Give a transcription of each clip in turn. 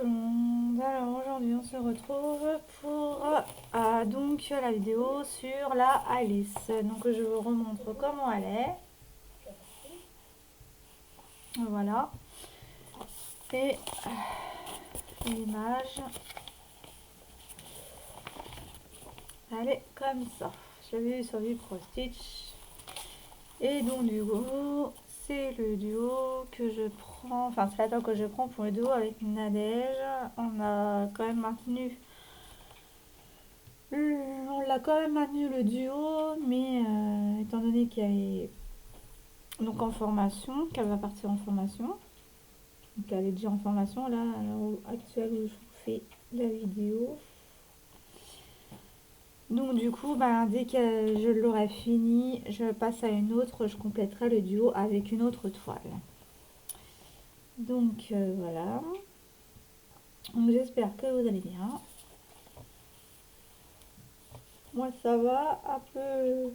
tout le monde. Alors aujourd'hui on se retrouve pour donc la vidéo sur la Alice. Donc je vous remontre comment elle est. Voilà. Et l'image, elle est comme ça. Je l'avais vu sur Vipro Stitch. Et donc du coup, c'est le duo que je prends, enfin c'est la toile que je prends pour le duo avec Nadège. On a quand même maintenu on l'a quand même maintenu le duo, mais étant donné qu'elle est donc en formation, qu'elle va partir en formation, donc elle est déjà en formation là à l'heure actuelle où je vous fais la vidéo. Donc du coup, dès que je l'aurai fini, je passe à une autre, je compléterai le duo avec une autre toile. Donc voilà. Donc j'espère que vous allez bien. Moi ça va, un peu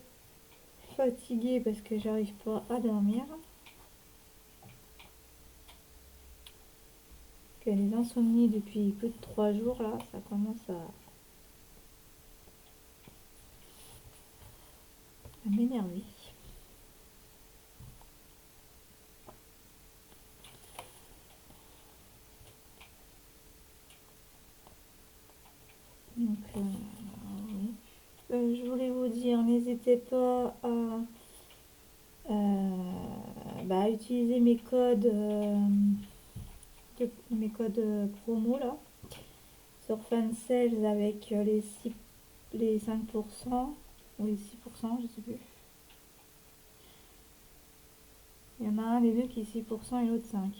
fatiguée parce que j'arrive pas à dormir. Que les insomnies depuis plus de 3 jours là, ça commence à m'énerver. Donc oui. Je voulais vous dire, n'hésitez pas à utiliser mes codes promo là sur Fansales avec les 5% ou les 6%, je sais plus. Il y en a un des deux qui est 6% et l'autre 5%.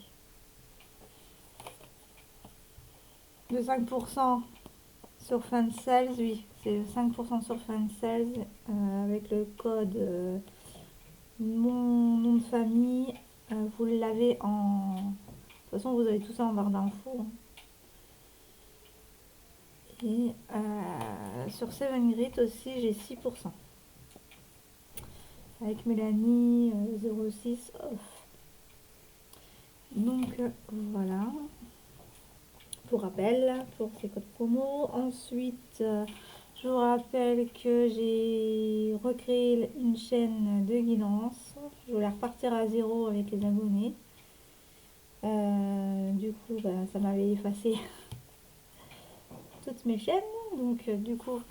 Le 5% sur Fansales, oui, c'est 5% sur Fansales avec le code mon nom de famille. Vous l'avez en. De toute façon, vous avez tout ça en barre d'infos. Et sur Seven Grit aussi, j'ai 6%. Avec Mélanie 06 off. Donc voilà. Pour rappel, pour ces codes promo. Ensuite, je vous rappelle que j'ai recréé une chaîne de guidance. Je voulais repartir à zéro avec les abonnés. Du coup, ça m'avait effacé toutes mes chaînes. Donc, du coup,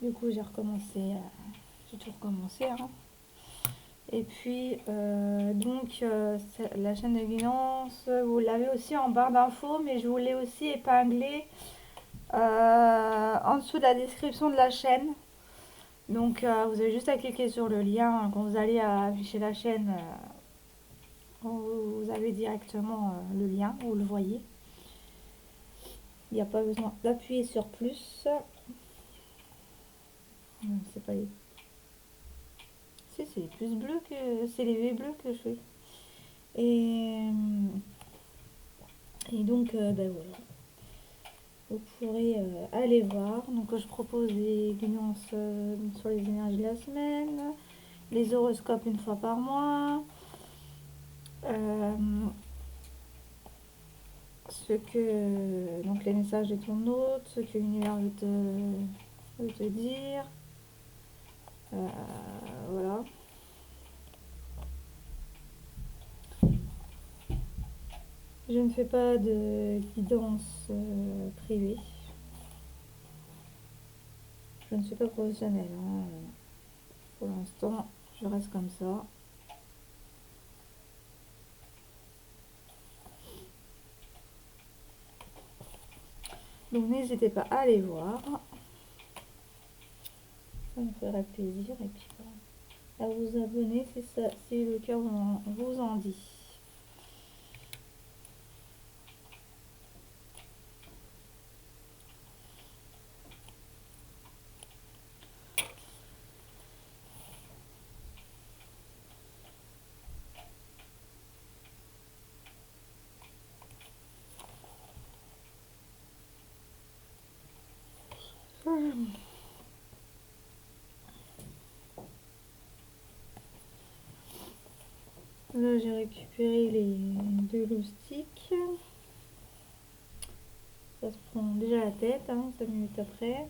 ben, j'ai recommencé. J'ai tout recommencé. Hein. Et puis, la chaîne de guidance, vous l'avez aussi en barre d'infos, mais je vous l'ai aussi épinglé en dessous de la description de la chaîne. Donc, vous avez juste à cliquer sur le lien quand vous allez afficher la chaîne. Vous avez directement le lien, vous le voyez. Il n'y a pas besoin d'appuyer sur plus. C'est pas les. Si, c'est les plus bleus que. C'est les V bleus que je fais. Et donc, voilà. Vous pourrez aller voir. Donc, je propose des guidances sur les énergies de la semaine, les horoscopes une fois par mois, donc les messages de ton hôte, ce que l'univers veut te dire. Voilà. Je ne fais pas de guidance privée. Je ne suis pas professionnelle. Hein. Pour l'instant, je reste comme ça. Donc n'hésitez pas à aller voir. Ça me ferait plaisir. Et puis à vous abonner si le cœur vous en dit. Là, j'ai récupéré les 2 loustiques. Ça se prend déjà la tête, 5 minutes après.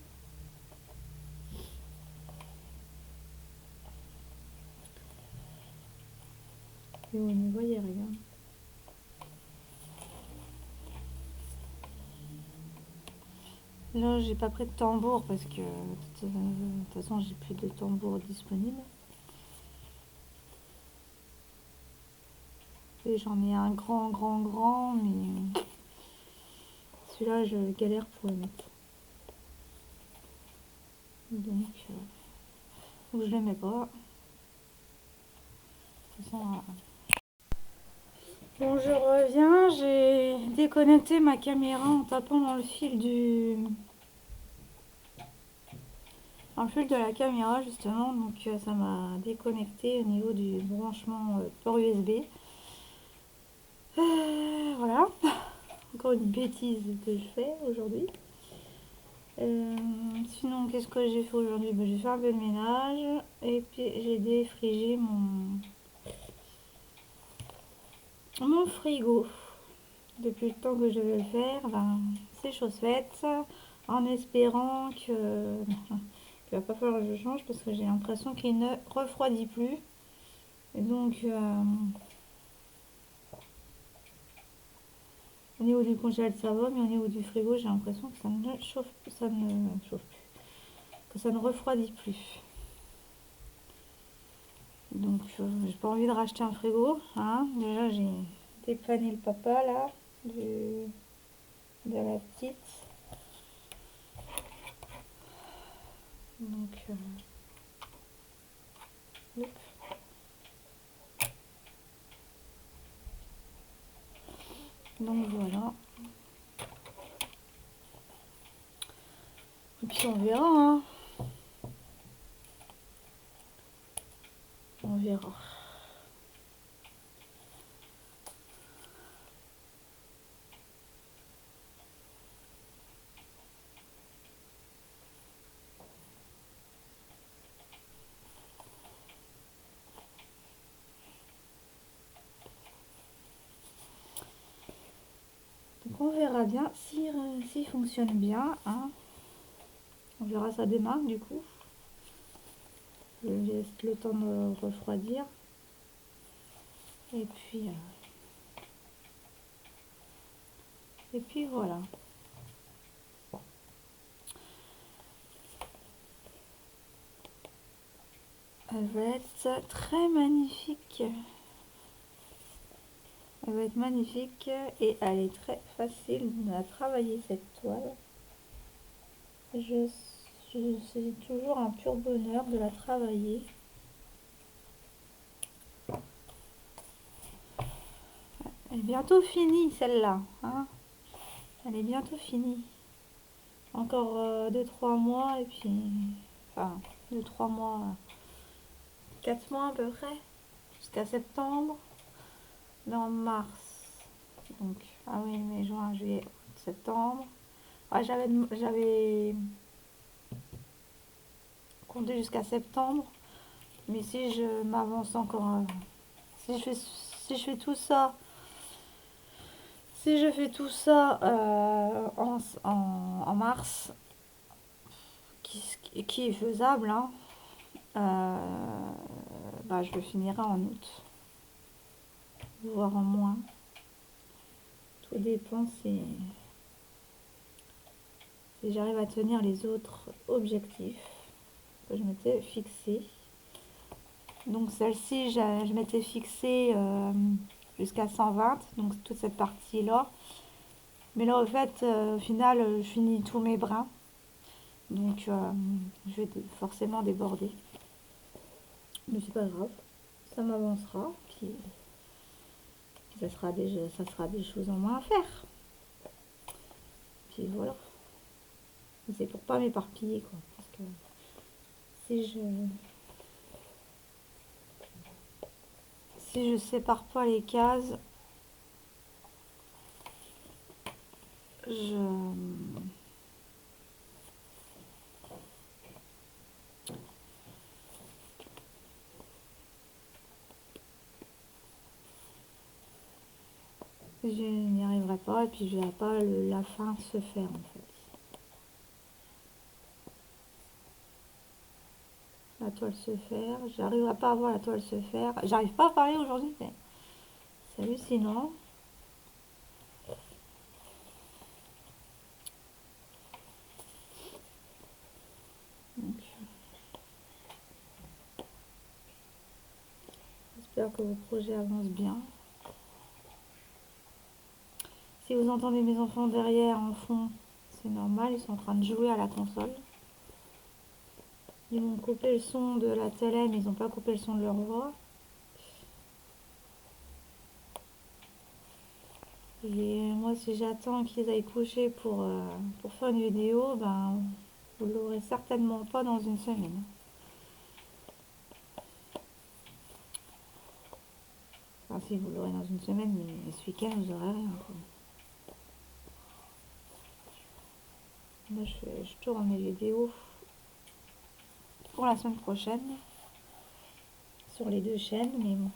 Et au niveau, il n'y a rien. Là, j'ai pas pris de tambour parce que de toute façon, j'ai plus de tambour disponible. Et j'en ai un grand, mais celui-là, je galère pour le mettre. Donc je le mets pas. De toute façon, bon, je reviens, j'ai déconnecté ma caméra en tapant dans le fil de la caméra justement, donc ça m'a déconnecté au niveau du branchement port USB. Voilà, encore une bêtise que je fais aujourd'hui. Sinon, qu'est-ce que j'ai fait aujourd'hui? J'ai fait un peu de ménage et puis j'ai défrigé mon frigo. Depuis le temps que je vais le faire, c'est chose faite, en espérant qu'il va pas falloir que je change parce que j'ai l'impression qu'il ne refroidit plus. Et donc, au niveau du congèle ça va, mais au niveau du frigo, j'ai l'impression que ça ne chauffe plus, que ça ne refroidit plus. Donc, j'ai pas envie de racheter un frigo. Déjà, j'ai dépanné le papa là, de la petite. Donc, voilà. Et puis on verra. On verra. Donc on verra bien s'il fonctionne bien. On verra ça demain du coup. Je laisse le temps de refroidir. Et puis voilà. Elle va être très magnifique. Elle va être magnifique et elle est très facile à travailler cette toile. C'est toujours un pur bonheur de la travailler. Elle est bientôt finie celle-là. Elle est bientôt finie. Encore 2-3 mois et puis... Enfin, 2-3 mois... 4 mois à peu près. Jusqu'à septembre. En mars. Donc, oui, mai, juin, juillet, septembre. J'avais compté jusqu'à septembre. Mais si je m'avance encore... si je fais tout ça... Si je fais tout ça en mars, qui est faisable, je le finirai en août, voire en moins. Tout dépend si j'arrive à tenir les autres objectifs que je m'étais fixé. Donc celle-ci, je m'étais fixé jusqu'à 120, donc toute cette partie-là. Mais là, au fait, au final, je finis tous mes brins. Donc, je vais forcément déborder. Mais c'est pas grave. Ça m'avancera. Puis, ça sera des choses en moins à faire. Puis voilà. C'est pour pas m'éparpiller, quoi. Parce que si je sépare pas les cases, je n'y arriverai pas et puis je verrai pas la fin se faire en fait. La toile se faire, j'arriverai pas à voir la toile se faire. J'arrive pas à parler aujourd'hui, mais c'est hallucinant. Donc, j'espère que vos projets avancent bien. Si vous entendez mes enfants derrière en fond, c'est normal, ils sont en train de jouer à la console. Ils m'ont coupé le son de la télé, mais ils n'ont pas coupé le son de leur voix. Et moi, si j'attends qu'ils aillent coucher pour faire une vidéo, ben, vous l'aurez certainement pas dans une semaine. Enfin, si vous l'aurez dans une semaine, mais ce week-end, vous aurez rien, quoi. Là, je tourne mes vidéos pour la semaine prochaine sur les 2 chaînes, mais bon.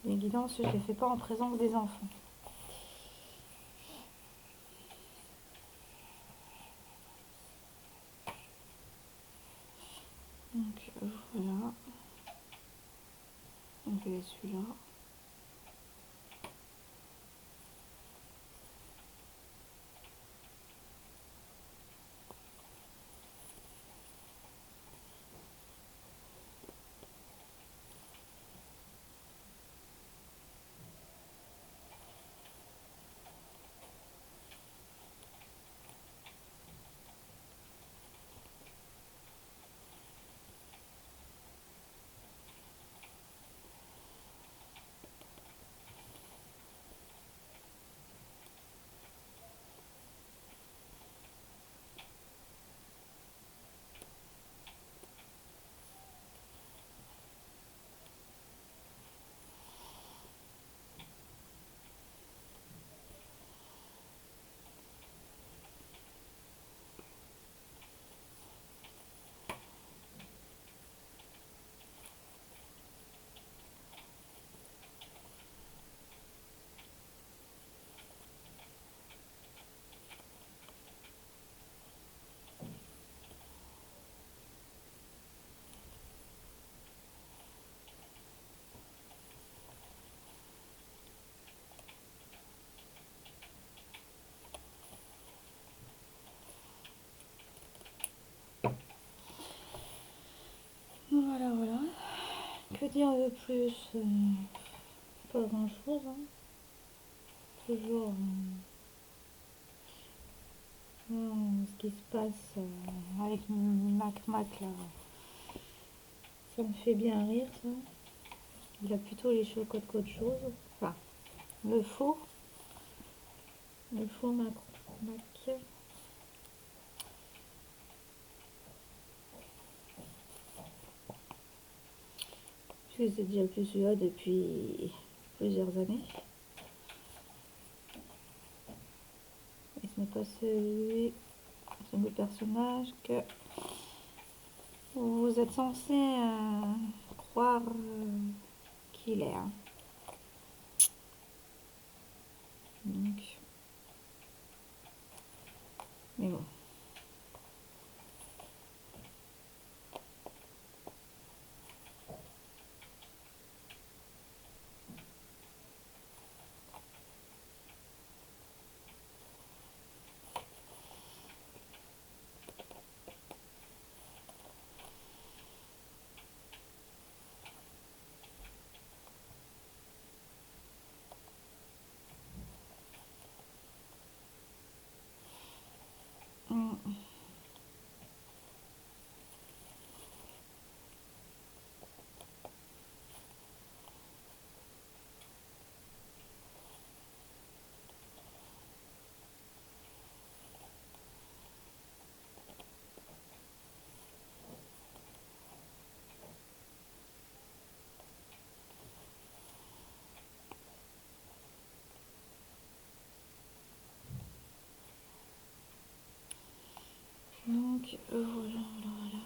Les guidances, je les fais pas en présence des enfants. Donc voilà. Donc celui-là. Voilà, voilà. Que dire de plus? Pas grand-chose, hein. Toujours ce qui se passe avec Mac Mac là, ça me fait bien rire ça. Il a plutôt les chocottes qu'autre chose. Enfin, le faux. Le faux Mac. Mac. Je sais déjà plus celui-là depuis plusieurs années. Et ce n'est pas celui, c'est le personnage que vous êtes censé croire qu'il est. Hein. Donc, mais bon. Donc voilà, voilà.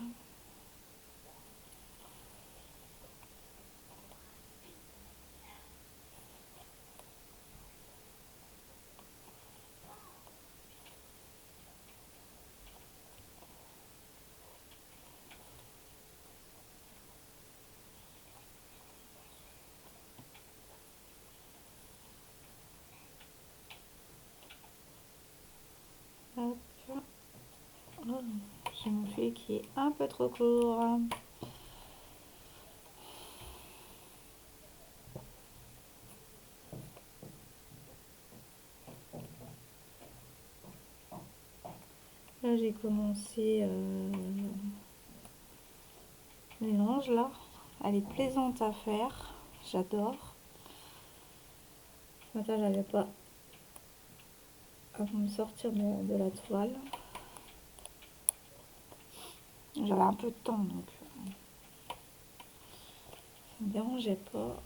qui est un peu trop court. Là, j'ai commencé mélange là. Elle est plaisante à faire. J'adore. Ce matin, j'avais pas à me sortir de la toile. J'avais un peu de temps, donc ça me dérangeait pas.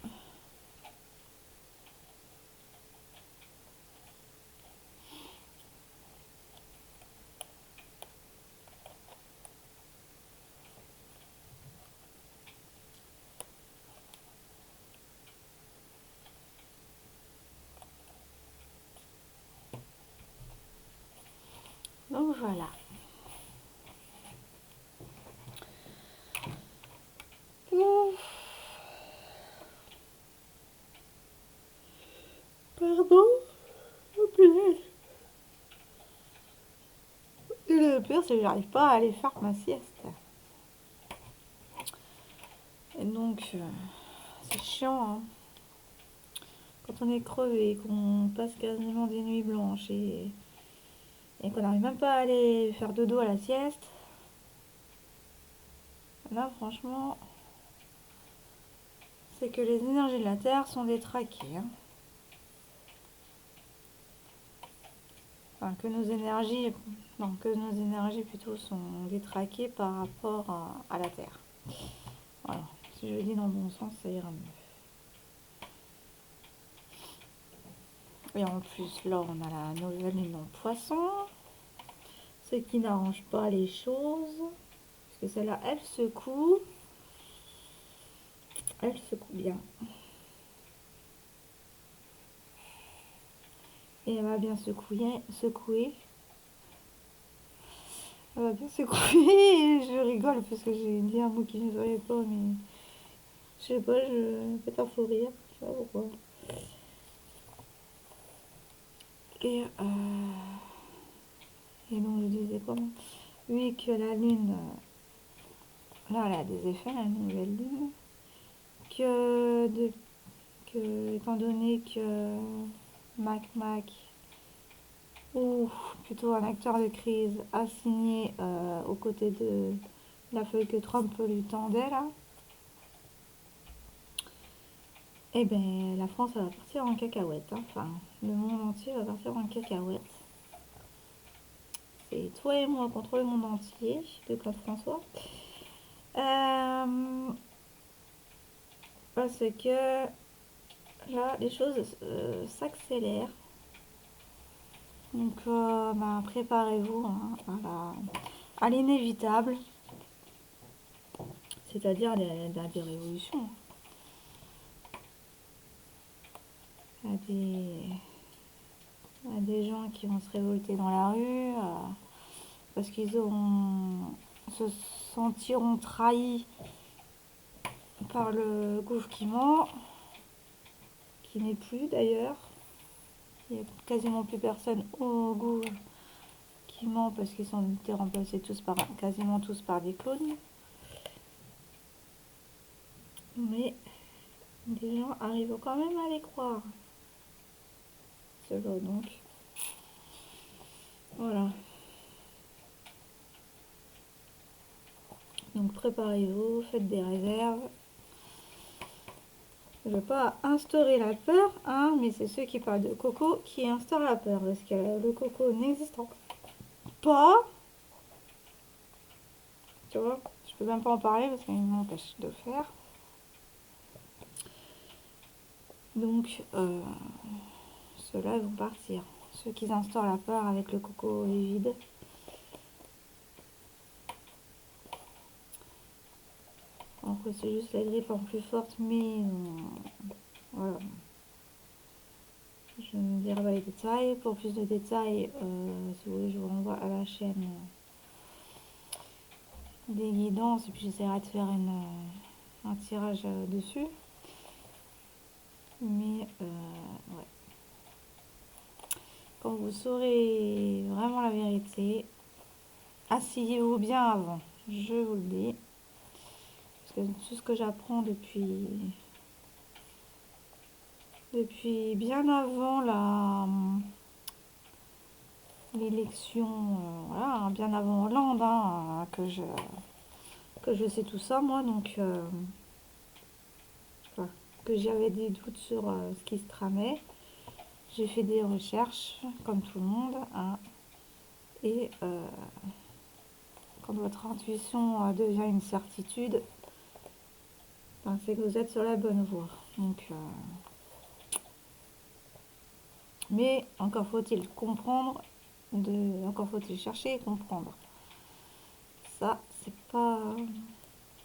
Donc voilà. Pardon. Oh punaise. Et le pire, c'est que j'arrive pas à aller faire ma sieste. Et donc, c'est chiant, hein. Quand on est crevé et qu'on passe quasiment des nuits blanches et qu'on n'arrive même pas à aller faire dodo à la sieste, là, franchement, c'est que les énergies de la Terre sont détraquées, hein. Enfin, que nos énergies, non, que nos énergies plutôt sont détraquées par rapport à la Terre. Voilà. Si je le dis dans le bon sens, ça ira mieux. Et en plus, là, on a la nouvelle lune en poisson, ce qui n'arrange pas les choses. Parce que celle-là, elle secoue. Elle secoue bien. Et elle va bien secouer. Elle va bien secouer. Et je rigole parce que j'ai dit un mot qui ne fallait pas, mais je sais pas, je peux t'en faut rire. Je sais pas pourquoi. Et, et donc je disais comment? Oui, que la lune, là, elle a des effets, la nouvelle lune. Étant donné que Mac, ou plutôt un acteur de crise, a signé aux côtés de la feuille que Trump lui tendait là, et ben la France va partir en cacahuète, hein. Enfin, le monde entier va partir en cacahuète. C'est toi et moi contre le monde entier de Claude François. Parce que là, les choses s'accélèrent. Donc, bah, préparez-vous, hein, à l'inévitable, c'est-à-dire des révolutions, à des gens qui vont se révolter dans la rue, parce qu'ils se sentiront trahis par le gouvernement, qui n'est plus d'ailleurs. Il n'y a quasiment plus personne au gouvernement qui ment parce qu'ils sont été remplacés quasiment tous par des clones. Mais des gens arrivent quand même à les croire. Cela donc. Voilà. Donc préparez-vous, faites des réserves. Je ne veux pas instaurer la peur, hein, mais c'est ceux qui parlent de coco qui instaurent la peur. Parce que le coco n'existant pas, tu vois, je peux même pas en parler parce qu'il m'empêche de faire. Donc, ceux-là vont partir. Ceux qui instaurent la peur avec le coco est vide. Après, c'est juste la grippe en plus forte, mais voilà. Je ne dirai pas les détails. Pour plus de détails, si vous voulez, je vous renvoie à la chaîne des guidances et puis j'essaierai de faire un tirage dessus. Mais ouais. Quand vous saurez vraiment la vérité, asseyez-vous bien avant. je vous le dis. Parce que tout ce que j'apprends depuis bien avant l'élection, voilà, hein, bien avant Hollande, hein, que je sais tout ça, moi, donc voilà, que j'avais des doutes sur ce qui se tramait. J'ai fait des recherches, comme tout le monde, hein, et quand votre intuition devient une certitude, ben, c'est que vous êtes sur la bonne voie. Donc, mais encore faut-il comprendre, encore faut-il chercher et comprendre. Ça, c'est pas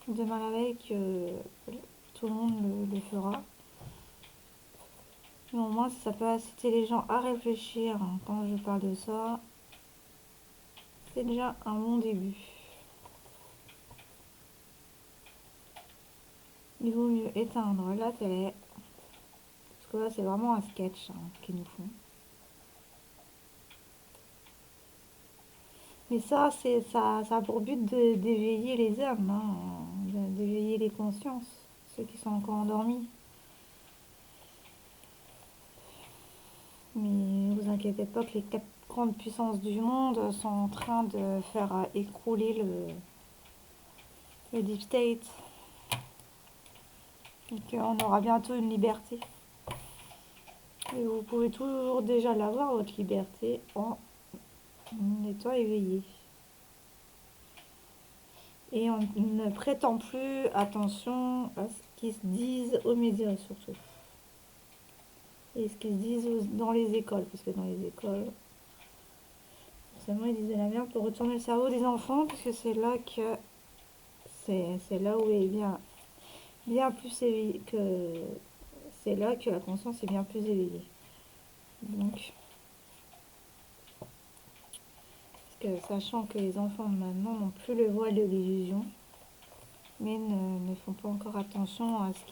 demain la veille que tout le monde le fera. Mais au moins, ça peut inciter les gens à réfléchir, hein, quand je parle de ça. C'est déjà un bon début. Il vaut mieux éteindre la télé. Parce que là, c'est vraiment un sketch, hein, qu'ils nous font. Mais ça, ça a pour but d'éveiller les âmes, hein, d'éveiller les consciences, ceux qui sont encore endormis. Mais vous inquiétez pas que les 4 grandes puissances du monde sont en train de faire écrouler le deep state. Et qu'on aura bientôt une liberté. Et vous pouvez toujours déjà l'avoir, votre liberté, en étant éveillé. Et on ne prêtant plus attention à ce qui se disent aux médias surtout. Et ce qu'ils se disent dans les écoles. Parce que dans les écoles, forcément, ils disent de la merde pour retourner le cerveau des enfants. Parce que c'est là que c'est là où est bien plus éveillé que c'est là que la conscience est bien plus éveillée. Donc, parce que sachant que les enfants de maintenant n'ont plus le voile de l'illusion, mais ne font pas encore attention à ce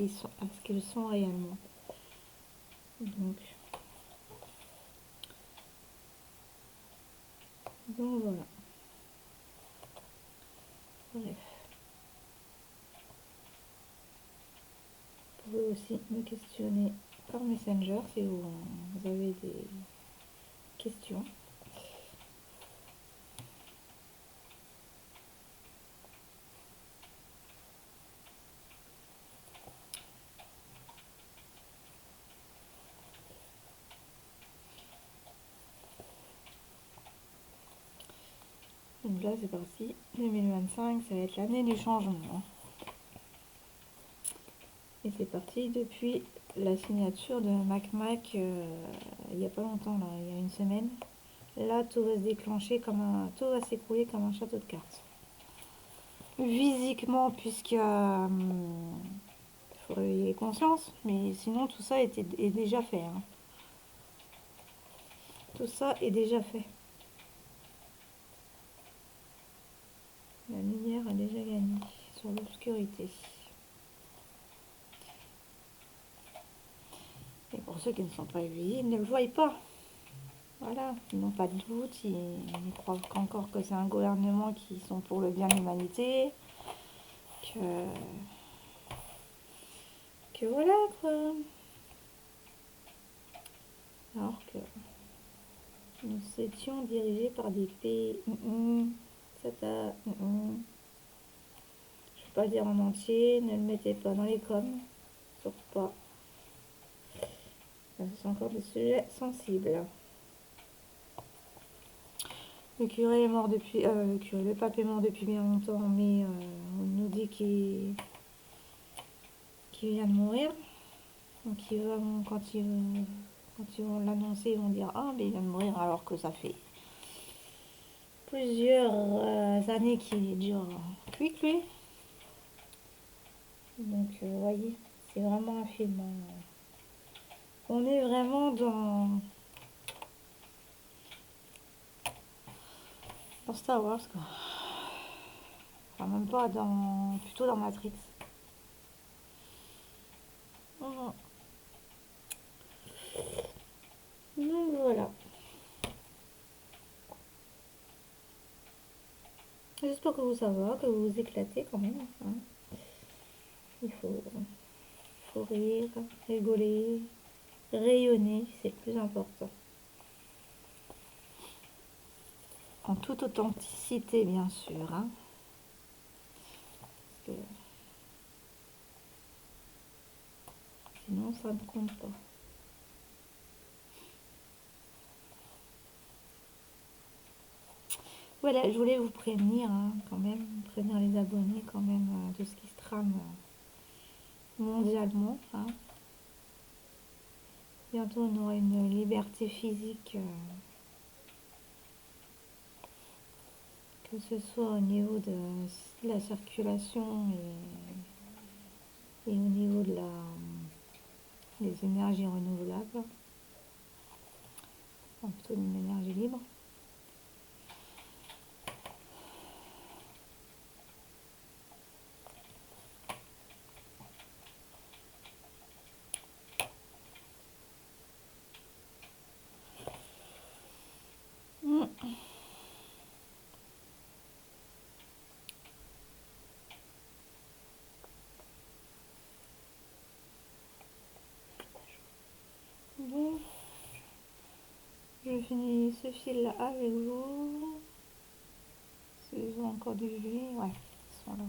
qu'ils sont réellement. Donc voilà. Bref. Vous pouvez aussi me questionner par Messenger si vous avez des questions. Donc là c'est parti, 2025 ça va être l'année du changement. Et c'est parti depuis la signature de MacMac il n'y a pas longtemps, là, il y a une semaine. Là tout va se déclencher tout va s'écrouler comme un château de cartes. Physiquement puisque faut réveiller conscience, mais sinon tout ça est déjà fait. Hein. Tout ça est déjà fait. La lumière a déjà gagné sur l'obscurité. Et pour ceux qui ne sont pas éveillés, ils ne le voient pas. Voilà, ils n'ont pas de doute, ils croient encore que c'est un gouvernement qui sont pour le bien de l'humanité, que voilà quoi. Alors que nous étions dirigés par des pays. Je ne vais pas le dire en entier, ne le mettez pas dans les coms, surtout pas. C'est encore des sujets sensibles. Le curé est mort depuis. Le pape est mort depuis bien longtemps, mais on nous dit qu'il vient de mourir. Donc quand ils vont l'annoncer, ils vont dire ah mais il vient de mourir alors que ça fait plusieurs années qu'il est déjà cuit lui. Donc vous voyez, c'est vraiment un film. On est vraiment dans Star Wars quoi. Enfin même pas plutôt dans Matrix. Donc voilà. J'espère que ça va, que vous vous éclatez quand même, hein. Il faut rire, rigoler, rayonner, c'est le plus important. En toute authenticité, bien sûr, hein. Parce que sinon, ça ne compte pas. Voilà, je voulais vous prévenir, hein, quand même, prévenir les abonnés quand même de ce qui se trame mondialement, hein. Bientôt, on aura une liberté physique, que ce soit au niveau de la circulation et au niveau des énergies renouvelables, enfin, plutôt d'une énergie libre. Mm. Bon, je finis ce fil-là avec vous. Ils ont encore du jus, ouais, ils sont là.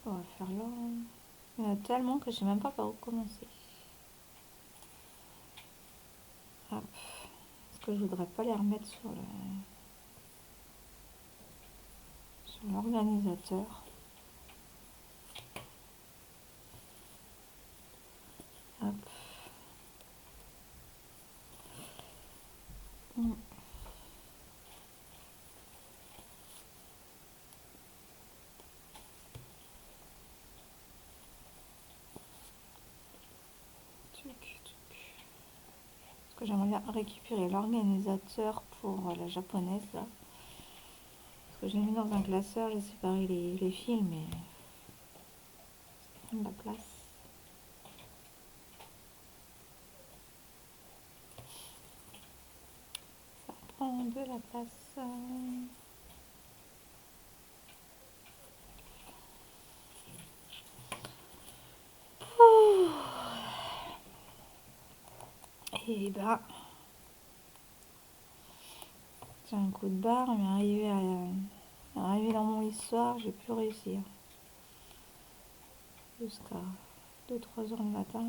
On va faire là. Il y en a tellement que je sais même pas par où commencer. Hop. Parce que je voudrais pas les remettre sur l'organisateur. Hop. Mm. Parce que j'aimerais bien récupérer l'organisateur pour la japonaise là. Parce que j'ai mis dans un classeur, j'ai séparé les fils, mais ça prend de la place. Ça prend de la place. Et bah, j'ai un coup de barre, mais arrivé dans mon lit ce soir, j'ai pu réussir. Jusqu'à 2-3 heures du matin.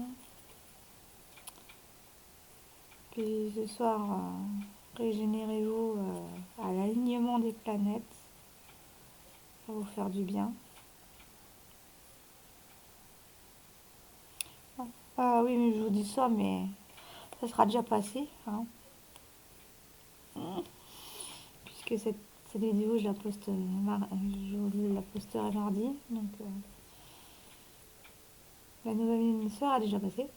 Puis ce soir, régénérez-vous à l'alignement des planètes. Ça va vous faire du bien. Ah oui, mais je vous dis ça, mais ça sera déjà passé, hein. Puisque cette vidéo, je la posterai mardi. Donc, la nouvelle émission a déjà passé.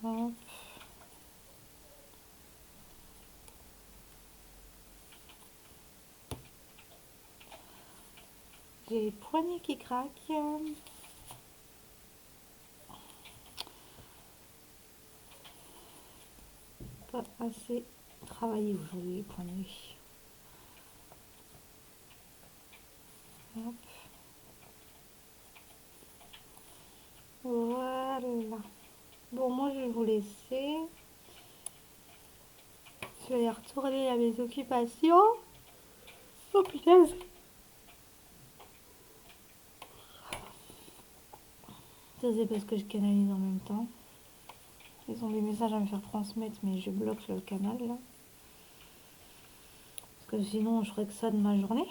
Hop. J'ai les poignets qui craquent. Pas assez travaillé aujourd'hui les poignets. Hop. Voilà. Bon, moi je vais vous laisser. Je vais aller retourner à mes occupations. Oh punaise. Ça c'est parce que je canalise en même temps. Ils ont des messages à me faire transmettre, mais je bloque le canal là. que sinon je ferais que ça de ma journée.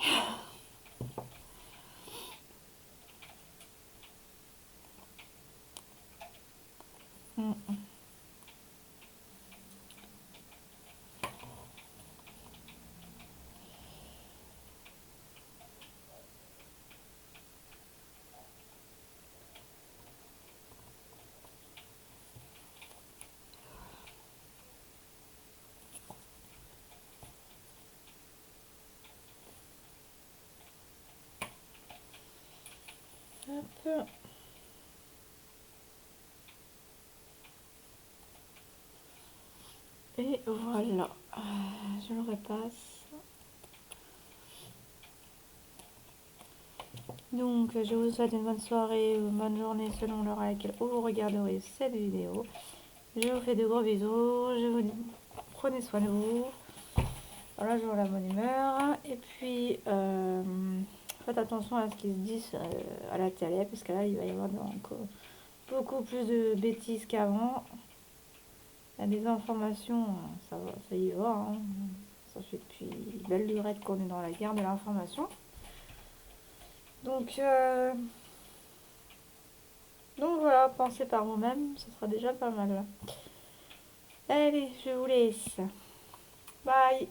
Mm. Hop. Et voilà, je le repasse. Donc, je vous souhaite une bonne soirée ou une bonne journée selon l'heure à laquelle vous regarderez cette vidéo. Je vous fais de gros bisous. Je vous dis, prenez soin de vous. Voilà, je la bonne humeur. Et puis, faites attention à ce qu'ils se disent à la télé, parce que là, il va y avoir donc beaucoup plus de bêtises qu'avant. Il y a des informations, ça va, ça y va. Hein. Ça fait depuis belle lurette qu'on est dans la guerre de l'information. Donc voilà, pensez par vous-même, ce sera déjà pas mal. Allez, je vous laisse. Bye.